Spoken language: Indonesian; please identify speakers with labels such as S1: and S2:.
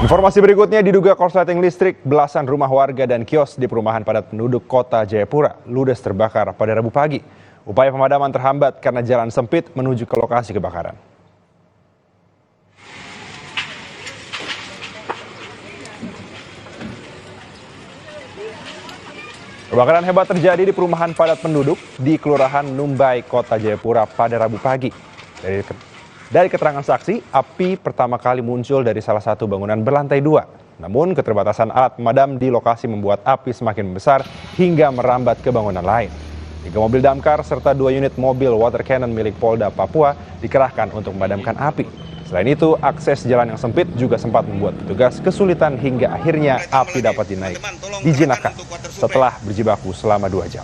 S1: Informasi berikutnya, diduga korsleting listrik, belasan rumah warga dan kios di perumahan padat penduduk kota Jayapura ludes terbakar pada Rabu pagi. Upaya pemadaman terhambat karena jalan sempit menuju ke lokasi kebakaran. Kebakaran hebat terjadi di perumahan padat penduduk di Kelurahan Numbai, Kota Jayapura pada Rabu pagi. Dari keterangan saksi, api pertama kali muncul dari salah satu bangunan berlantai 2. Namun keterbatasan alat pemadam di lokasi membuat api semakin besar hingga merambat ke bangunan lain. 3 mobil damkar serta 2 unit mobil water cannon milik Polda Papua dikerahkan untuk memadamkan api. Selain itu, akses jalan yang sempit juga sempat membuat petugas kesulitan hingga akhirnya api dapat dijinakkan setelah berjibaku selama 2 jam.